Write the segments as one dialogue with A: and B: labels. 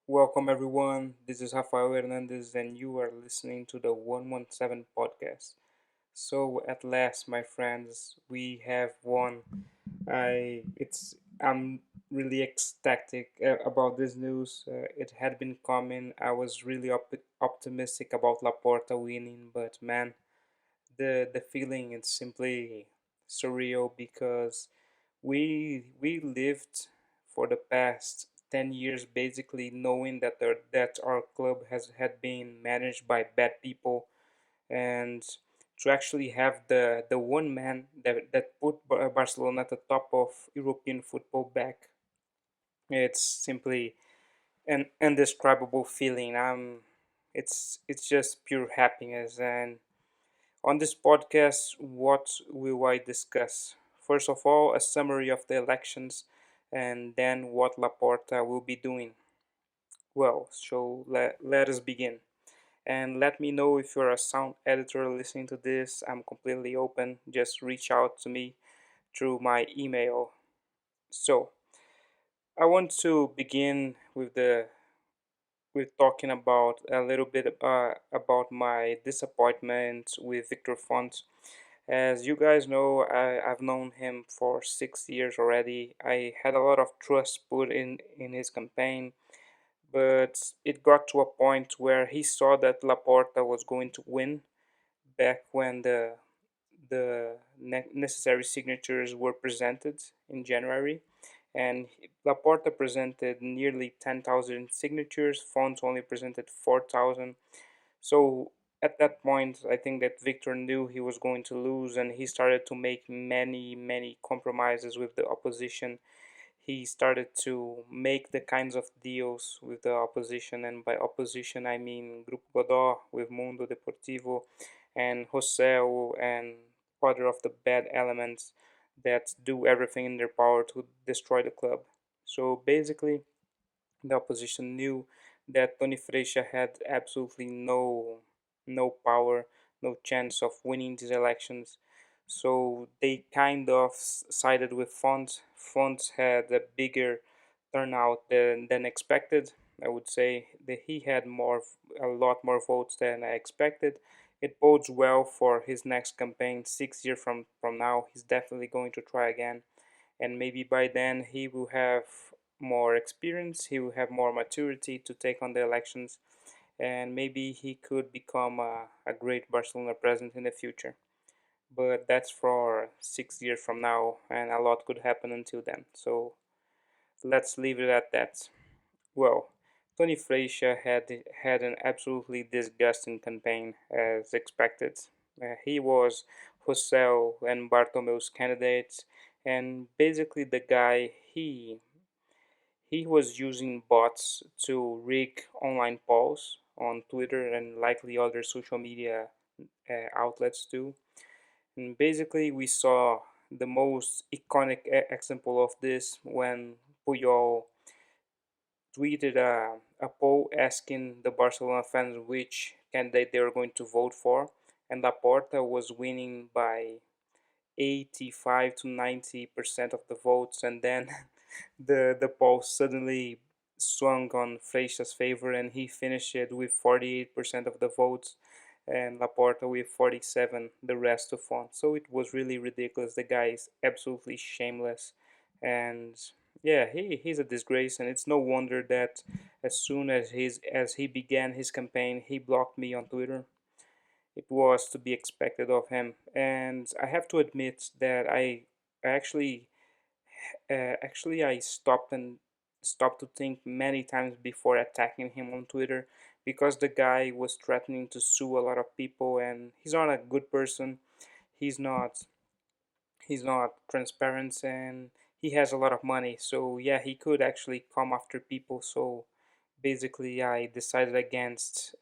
A: Welcome everyone. This is Rafael Hernandez, and you are listening to the 117 podcast. So at last, my friends, we have won. I'm really ecstatic about this news. It had been coming. I was really optimistic about Laporta winning, but man, the feeling is simply surreal because we lived for the past 10 years basically knowing that our club has had been managed by bad people, and to actually have the one man that put Barcelona at the top of European football back, it's simply an indescribable feeling. It's just pure happiness. And on this podcast, what will I discuss? First of all, a summary of the elections, and then what Laporta will be doing. Well, so let us begin. And let me know if you're a sound editor listening to this. I'm completely open. Just reach out to me through my email. So, I want to begin with talking about a little bit about my disappointment with Victor Font. As you guys know, I've known him for 6 years already. I had a lot of trust put in his campaign, but it got to a point where he saw that Laporta was going to win back when the necessary signatures were presented in January. And Laporta presented nearly 10,000 signatures, Font only presented 4,000. So at that point, I think that Victor knew he was going to lose, and he started to make many compromises with the opposition. He started to make the kinds of deals with the opposition, and by opposition I mean Grupo Godó with Mundo Deportivo and Joseu and other of the bad elements that do everything in their power to destroy the club. So basically, the opposition knew that Tony Freixa had absolutely no power, no chance of winning these elections. So they kind of sided with Font. Font had a bigger turnout than expected. I would say that he had a lot more votes than I expected. It bodes well for his next campaign. 6 years from now, he's definitely going to try again, and maybe by then he will have more experience, he will have more maturity to take on the elections, and maybe he could become a great Barcelona president in the future. But that's for 6 years from now, and a lot could happen until then. So let's leave it at that. Well, Tony Freixa had an absolutely disgusting campaign as expected. He was José and Bartomeu's candidate, and basically the guy he was using bots to rig online polls on Twitter and likely other social media outlets too. And basically, we saw the most iconic example of this when Puyol tweeted a poll asking the Barcelona fans which candidate they were going to vote for, and Laporta was winning by 85 to 90% of the votes, and then the poll suddenly swung on Freixa's favor, and he finished it with 48% of the votes, and Laporta with 47, the rest to Font. So it was really ridiculous. The guy is absolutely shameless, and yeah, he's a disgrace, and it's no wonder that as soon as he began his campaign, he blocked me on Twitter. It was to be expected of him, and I have to admit that I actually I stopped to think many times before attacking him on Twitter, because the guy was threatening to sue a lot of people, and he's not a good person. He's not he's not transparent, and he has a lot of money. So yeah, he could actually come after people. So basically, I decided against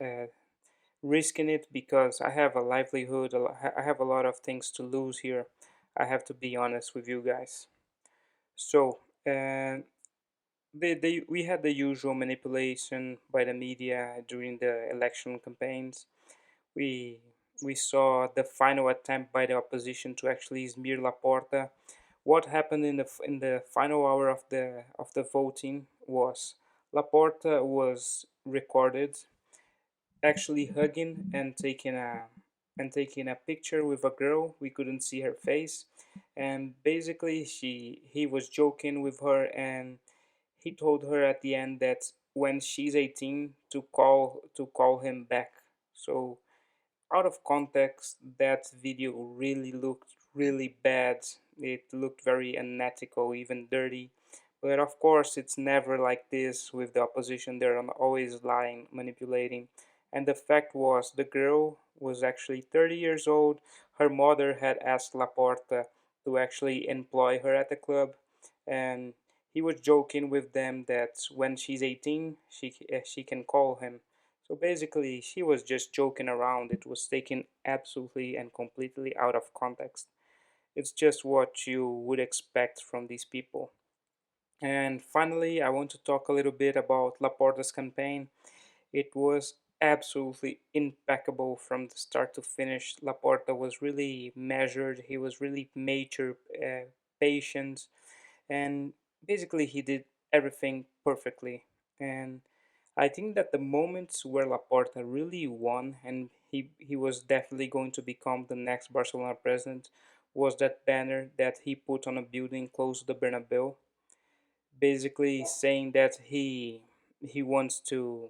A: risking it because I have a livelihood. I have a lot of things to lose here. I have to be honest with you guys. So, we had the usual manipulation by the media during the election campaigns. We we saw the final attempt by the opposition to actually smear Laporta. What happened in the final hour of the voting was Laporta was recorded actually hugging and taking a picture with a girl. We couldn't see her face, and basically he was joking with her, and he told her at the end that when she's 18 to call him back. So out of context, that video really looked really bad. It looked very unethical, even dirty. But of course, it's never like this with the opposition. They're always lying, manipulating. And the fact was, the girl was actually 30 years old. Her mother had asked Laporta to actually employ her at the club. And he was joking with them that when she's 18, she can call him. So basically, she was just joking around. It was taken absolutely and completely out of context. It's just what you would expect from these people. And finally, I want to talk a little bit about Laporta's campaign. It was absolutely impeccable from the start to finish. Laporta was really measured, he was really mature, patient, and basically he did everything perfectly. And I think that the moments where Laporta really won, and he was definitely going to become the next Barcelona president, was that banner that he put on a building close to the Bernabeu, basically saying that he wants to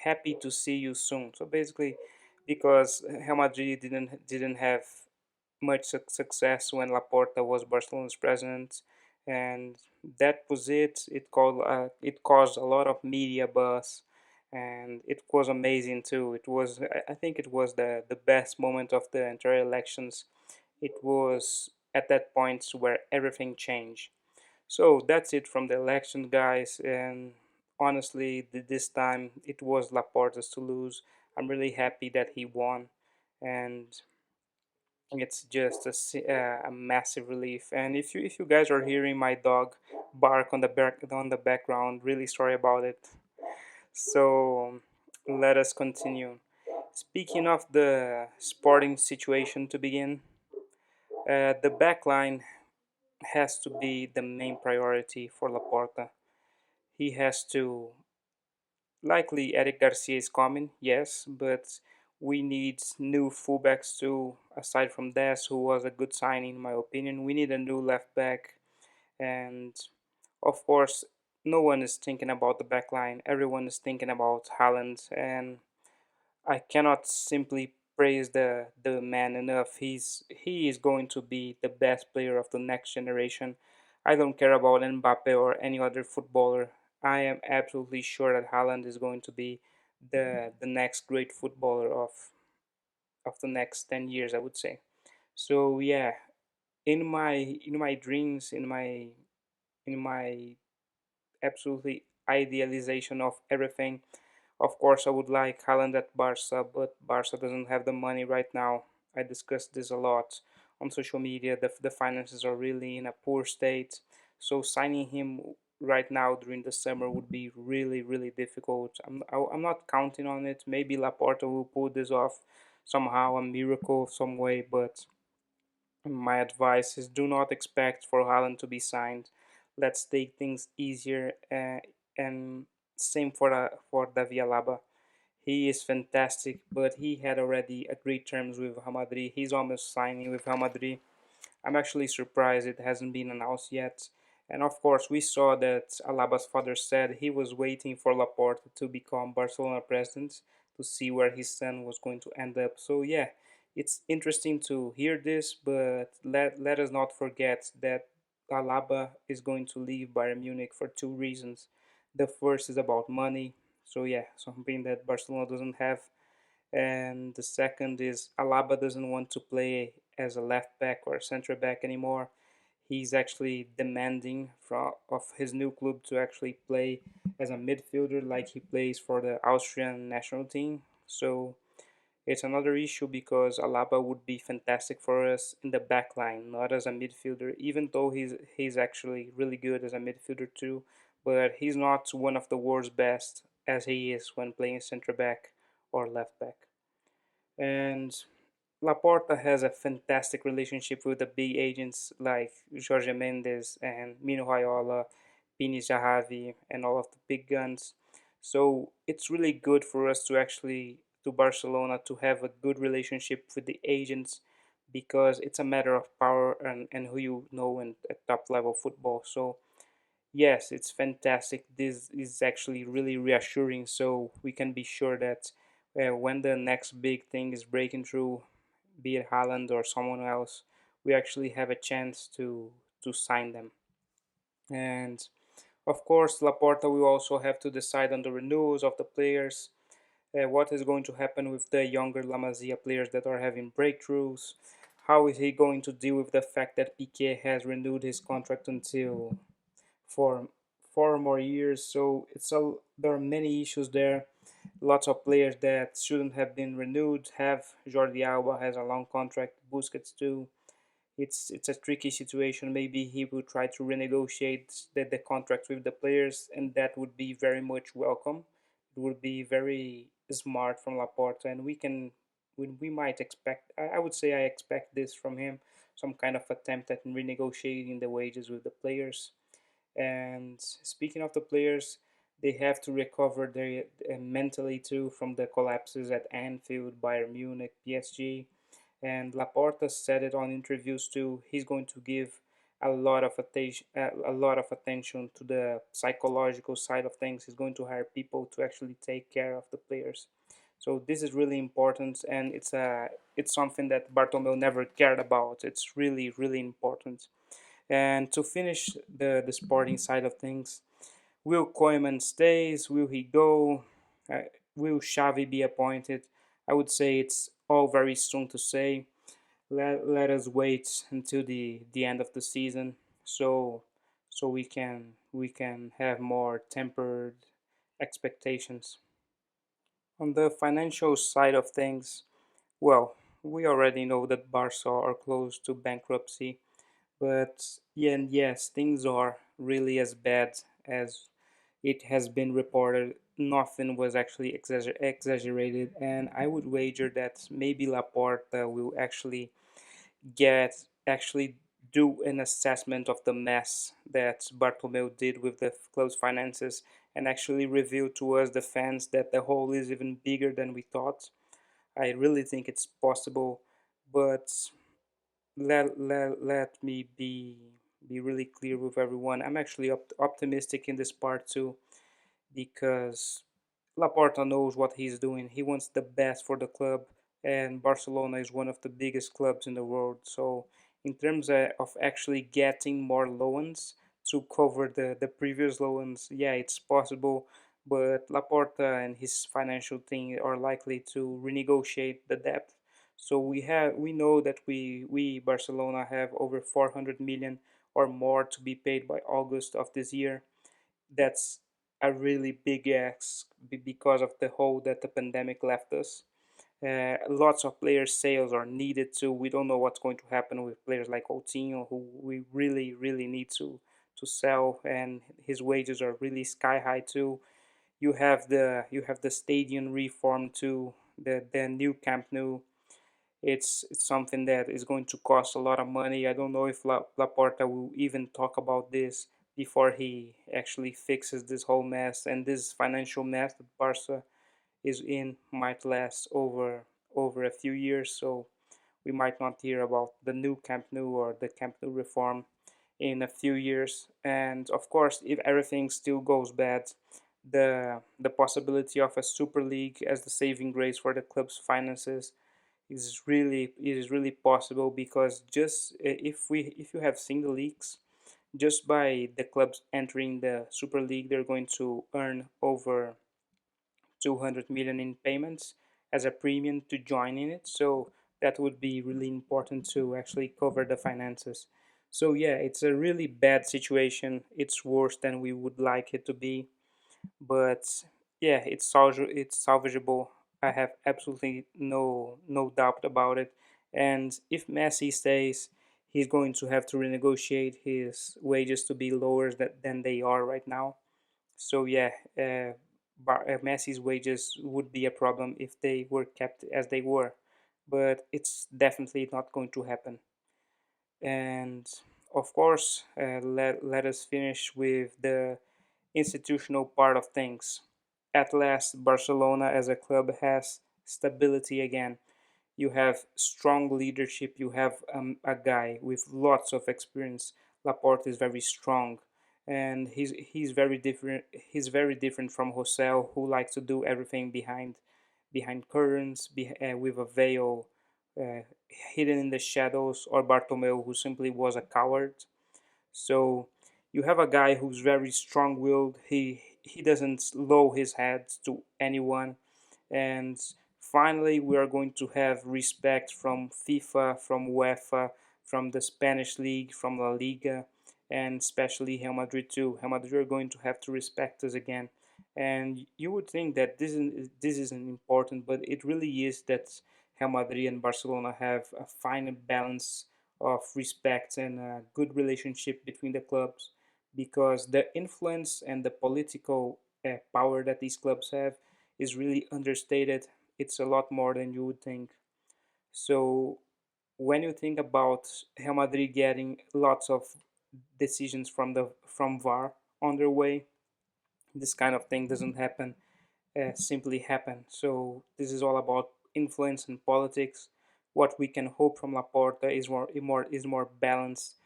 A: happy to see you soon. So basically, because Real Madrid didn't have much success when Laporta was Barcelona's president, and that was it. It caused a lot of media buzz, and it was amazing too. I think it was the best moment of the entire elections. It was at that point where everything changed. So that's it from the election, guys. And honestly, this time it was Laporta's to lose. I'm really happy that he won, and it's just a massive relief. And if you guys are hearing my dog bark on the background, really sorry about it. So let us continue. Speaking of the sporting situation to begin, the backline has to be the main priority for Laporta. He has to. Likely Eric Garcia is coming, yes, but we need new fullbacks too. Aside from Des, who was a good signing in my opinion, we need a new left back, and of course, no one is thinking about the back line. Everyone is thinking about Haaland, and I cannot simply praise the man enough. He is going to be the best player of the next generation. I don't care about Mbappe or any other footballer. I am absolutely sure that Haaland is going to be the next great footballer of the next 10 years, I would say. So yeah, in my dreams, in my absolutely idealization of everything, of course, I would like Haaland at Barca, but Barca doesn't have the money right now. I discussed this a lot on social media. The finances are really in a poor state. So signing him right now during the summer would be really, really difficult. I'm not counting on it. Maybe Laporta will pull this off somehow, a miracle of some way, but my advice is do not expect for Haaland to be signed. Let's take things easier, and same for Davi Alaba. He is fantastic, but he had already agreed terms with Real Madrid. He's almost signing with Real Madrid. I'm actually surprised it hasn't been announced yet. And of course, we saw that Alaba's father said he was waiting for Laporta to become Barcelona president to see where his son was going to end up. So yeah, it's interesting to hear this, but let us not forget that Alaba is going to leave Bayern Munich for two reasons. The first is about money. So yeah, something that Barcelona doesn't have, and the second is Alaba doesn't want to play as a left back or center back anymore. He's actually demanding of his new club to actually play as a midfielder like he plays for the Austrian national team. So it's another issue because Alaba would be fantastic for us in the back line, not as a midfielder, even though he's actually really good as a midfielder too, but he's not one of the world's best as he is when playing center back or left back. And Laporta has a fantastic relationship with the big agents like Jorge Mendes and Mino Raiola. Pini Zahavi and all of the big guns. So it's really good for us to actually to Barcelona to have a good relationship with the agents because it's a matter of power and who you know in at top level football. So yes, it's fantastic. This is actually really reassuring. So we can be sure that when the next big thing is breaking through, be it Haaland or someone else, we actually have a chance to sign them. And of course, Laporta will also have to decide on the renewals of the players. What is going to happen with the younger La Masia players that are having breakthroughs? How is he going to deal with the fact that Piqué has renewed his contract until for 4 more years? So there are many issues there. Lots of players that shouldn't have been renewed have. Jordi Alba has a long contract. Busquets too. It's a tricky situation. Maybe he will try to renegotiate the contract with the players, and that would be very much welcome. It would be very smart from Laporta, and we might expect. I would say I expect this from him, some kind of attempt at renegotiating the wages with the players. And speaking of the players, they have to recover their mentally too from the collapses at Anfield, Bayern Munich, PSG, and Laporta said it on interviews too. He's going to give a lot of attention to the psychological side of things. He's going to hire people to actually take care of the players. So this is really important, and it's something that Bartomeu never cared about. It's really really important. And to finish the sporting side of things, will Koeman stays? Will he go? Will Xavi be appointed? I would say it's all very soon to say. Let us wait until the end of the season, so we can have more tempered expectations. On the financial side of things, well, we already know that Barca are close to bankruptcy, but yeah, and yes, things are really as bad as it has been reported. Nothing was actually exaggerated, and I would wager that maybe Laporta will actually do an assessment of the mess that Bartomeu did with the club's finances and actually reveal to us, the fans, that the hole is even bigger than we thought. I really think it's possible, but let me be really clear with everyone. I'm actually optimistic in this part too because Laporta knows what he's doing. He wants the best for the club, and Barcelona is one of the biggest clubs in the world. So, in terms of actually getting more loans to cover the previous loans, yeah, it's possible. But Laporta and his financial team are likely to renegotiate the debt. So we know that we Barcelona have over 400 million or more to be paid by August of this year. That's a really big ask because of the hole that the pandemic left us. Lots of players' sales are needed too. We don't know what's going to happen with players like Coutinho, who we really, really need to sell, and his wages are really sky high too. You have the stadium reform too, the new Camp Nou. It's something that is going to cost a lot of money. I don't know if Laporta will even talk about this before he actually fixes this whole mess, and this financial mess that Barca is in might last over a few years. So we might not hear about the new Camp Nou or the Camp Nou reform in a few years. And of course, if everything still goes bad, the possibility of a Super League as the saving grace for the club's finances is really possible, because just if you have seen the leaks, just by the clubs entering the Super League, they're going to earn over 200 million in payments as a premium to join in it. So that would be really important to actually cover the finances. So yeah, it's a really bad situation. It's worse than we would like it to be, but yeah, it's salvageable. I have absolutely no doubt about it. And if Messi stays, he's going to have to renegotiate his wages to be lower than they are right now. So yeah, Messi's wages would be a problem if they were kept as they were, but it's definitely not going to happen. And of course, let us finish with the institutional part of things. At last, Barcelona as a club has stability again. You have strong leadership. You have a guy with lots of experience. Laporta is very strong, and he's very different. He's very different from José, who likes to do everything behind curtains, with a veil, uh, hidden in the shadows, or Bartomeu, who simply was a coward. So you have a guy who's very strong-willed. He doesn't lower his head to anyone, and finally we are going to have respect from FIFA, from UEFA, from the Spanish league, from La Liga, and especially Real Madrid too. Real Madrid are going to have to respect us again. And you would think that this isn't important, but it really is that Real Madrid and Barcelona have a fine balance of respect and a good relationship between the clubs, because the influence and the political power that these clubs have is really understated. It's a lot more than you would think. So when you think about Real Madrid getting lots of decisions from VAR on their way, this kind of thing doesn't simply happen. So this is all about influence and politics. What we can hope from Laporta is more balanced.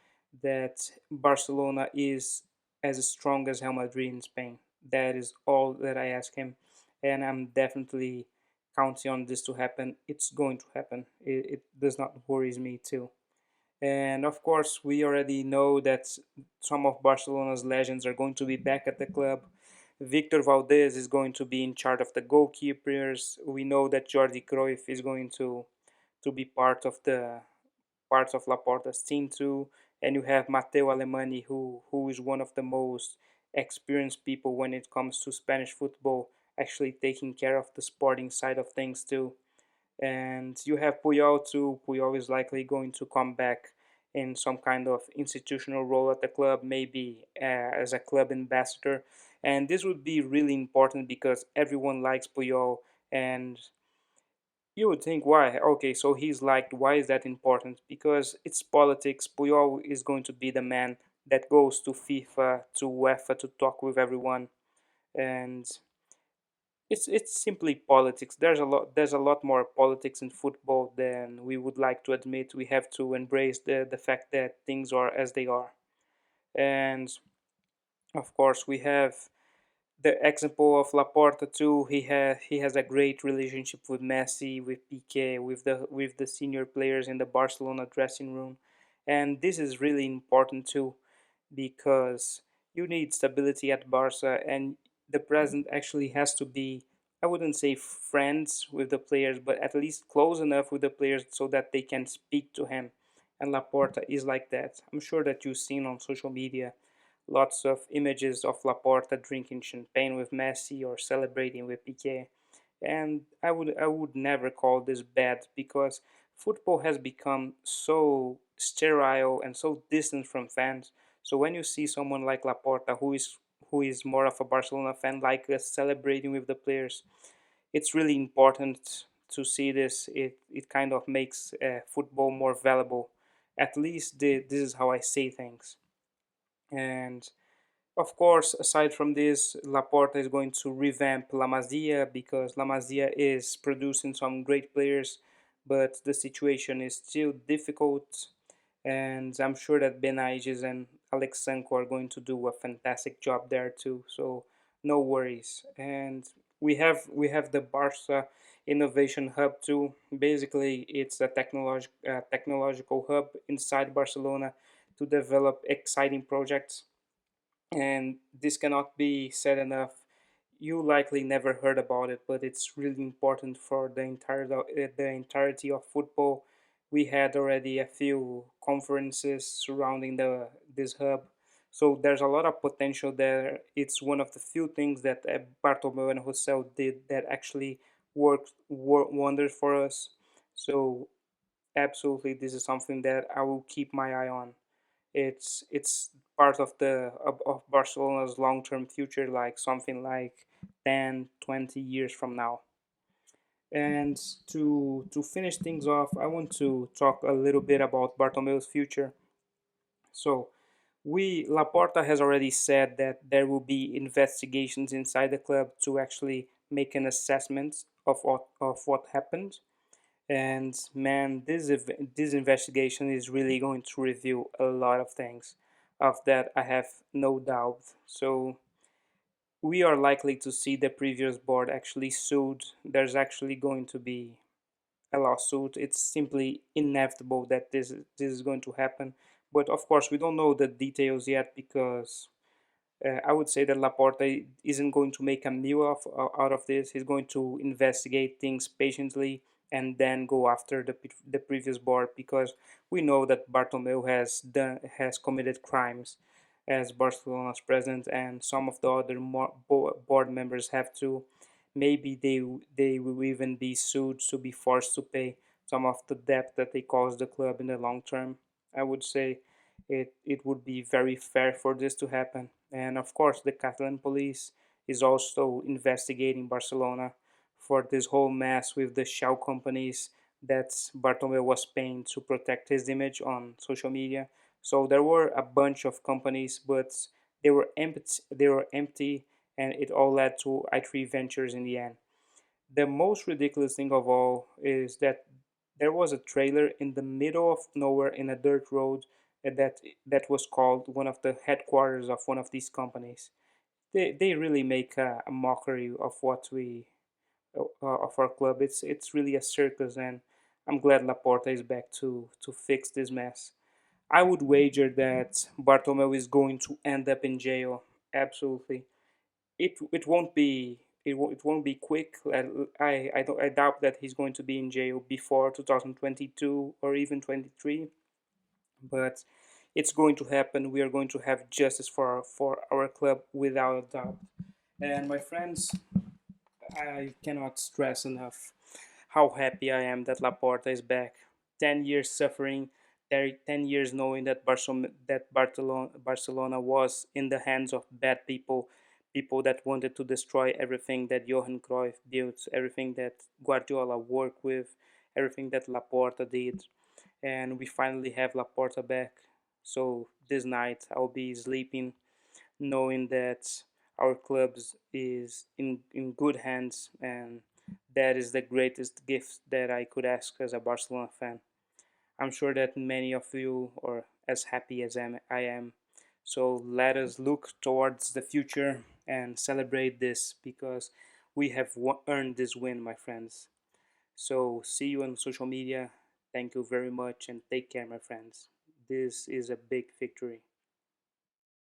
A: That Barcelona is as strong as Real Madrid in Spain. That is all that I ask him, and I'm definitely counting on this to happen. It's going to happen. It does not worries me too. And of course, we already know that some of Barcelona's legends are going to be back at the club. Victor Valdez is going to be in charge of the goalkeepers. We know that Jordi Cruyff is going to be part of the parts of Laporta's team too. And you have Matteo Alemany, who is one of the most experienced people when it comes to Spanish football, actually taking care of the sporting side of things too. And you have Puyol too. Puyol is likely going to come back in some kind of institutional role at the club, maybe as a club ambassador. And this would be really important because everyone likes Puyol. And you would think, why? Okay, so he's liked. Why is that important? Because it's politics. Puyol is going to be the man that goes to FIFA, to UEFA to talk with everyone. And it's simply politics. There's a lot more politics in football than we would like to admit. We have to embrace the fact that things are as they are. And of course we have the example of Laporta too. He has a great relationship with Messi, with Piqué, with the senior players in the Barcelona dressing room. And this is really important too, because you need stability at Barca, and the president actually has to be, I wouldn't say friends with the players, but at least close enough with the players so that they can speak to him. And Laporta is like that. I'm sure that you've seen on social media lots of images of Laporta drinking champagne with Messi or celebrating with Piqué. And I would never call this bad, because football has become so sterile and so distant from fans. So when you see someone like Laporta, who is more of a Barcelona fan like us, celebrating with the players, it's really important to see this. It kind of makes football more valuable. At least this is how I see things. And of course, aside from this, Laporta is going to revamp La Masia, because La Masia is producing some great players, but the situation is still difficult. And I'm sure that Benages and Alex Sanko are going to do a fantastic job there too. So no worries. And we have the Barca Innovation Hub too. Basically, it's a technological hub inside Barcelona to develop exciting projects, and this cannot be said enough. You likely never heard about it, but it's really important for the entirety of football. We had already a few conferences surrounding this hub, so there's a lot of potential there. It's one of the few things that Bartomeu and José did that actually worked wonders for us. So absolutely, this is something that I will keep my eye on. It's part of Barcelona's long-term future, like something like 10, 20 years from now. And to finish things off, I want to talk a little bit about Bartomeu's future. So Laporta has already said that there will be investigations inside the club to actually make an assessment of what happened. And man, this investigation is really going to reveal a lot of things. Of that, I have no doubt. So we are likely to see the previous board actually sued. There's actually going to be a lawsuit. It's simply inevitable that this is going to happen. But of course, we don't know the details yet because I would say that Laporta isn't going to make a meal out of this. He's going to investigate things patiently and then go after the previous board because we know that Bartomeu has committed crimes as Barcelona's president, and some of the other board members have to. Maybe they will even be sued to be forced to pay some of the debt that they caused the club in the long term. I would say it would be very fair for this to happen. And of course, the Catalan police is also investigating Barcelona for this whole mess with the shell companies that Bartomeu was paying to protect his image on social media. So there were a bunch of companies, but they were empty. They were empty, and it all led to i3 Ventures in the end. The most ridiculous thing of all is that there was a trailer in the middle of nowhere in a dirt road that was called one of the headquarters of one of these companies. They really make a mockery of what we of our club. It's really a circus, and I'm glad Laporta is back to fix this mess. I would wager that Bartomeu is going to end up in jail. Absolutely, it won't be it won't be quick. I doubt that he's going to be in jail before 2022 or even 23, but it's going to happen. We are going to have justice for our club without a doubt. And my friends, I cannot stress enough how happy I am that Laporta is back. 10 years suffering, 10 years knowing that Barcelona was in the hands of bad people, people that wanted to destroy everything that Johan Cruyff built, everything that Guardiola worked with, everything that Laporta did. And we finally have Laporta back. So this night I'll be sleeping knowing that our club is in good hands, and that is the greatest gift that I could ask as a Barcelona fan. I'm sure that many of you are as happy as I am. So let us look towards the future and celebrate this because we have earned this win, my friends. So see you on social media. Thank you very much and take care, my friends. This is a big victory.